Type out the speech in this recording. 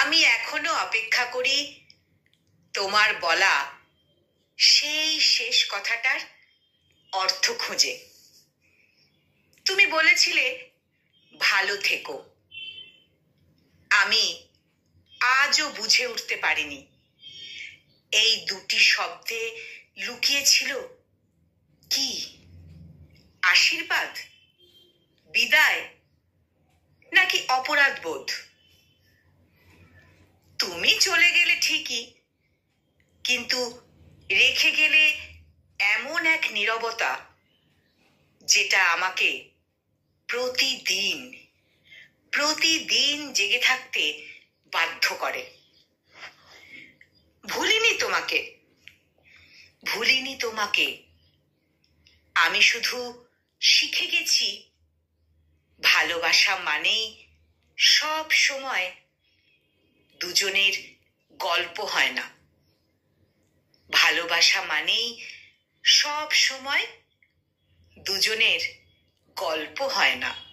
আমি এখনো অপেক্ষা করি তোমার বলা সেই শেষ কথাটার অর্থ খুঁজে। তুমি বলেছিলে ভালো থেকো। আমি আজও বুঝে উঠতে পারিনি এই দুটি শব্দে লুকিয়েছিল কি? আশীর্বাদ, বিদায়, নাকি অপরাধ বোধ? তুমি চলে গেলে ঠিকই, কিন্তু রেখে গেলে এমন এক নীরবতা যেটা আমাকে প্রতিদিন প্রতিদিন জেগে থাকতে বাধ্য করে। ভুলিনি তোমাকে। আমি শুধু শিখে গেছি ভালোবাসা মানেই সব সময় দুজনের গল্প হয় না। ভালোবাসা মানেই সব সময় দুজনের গল্প হয় না।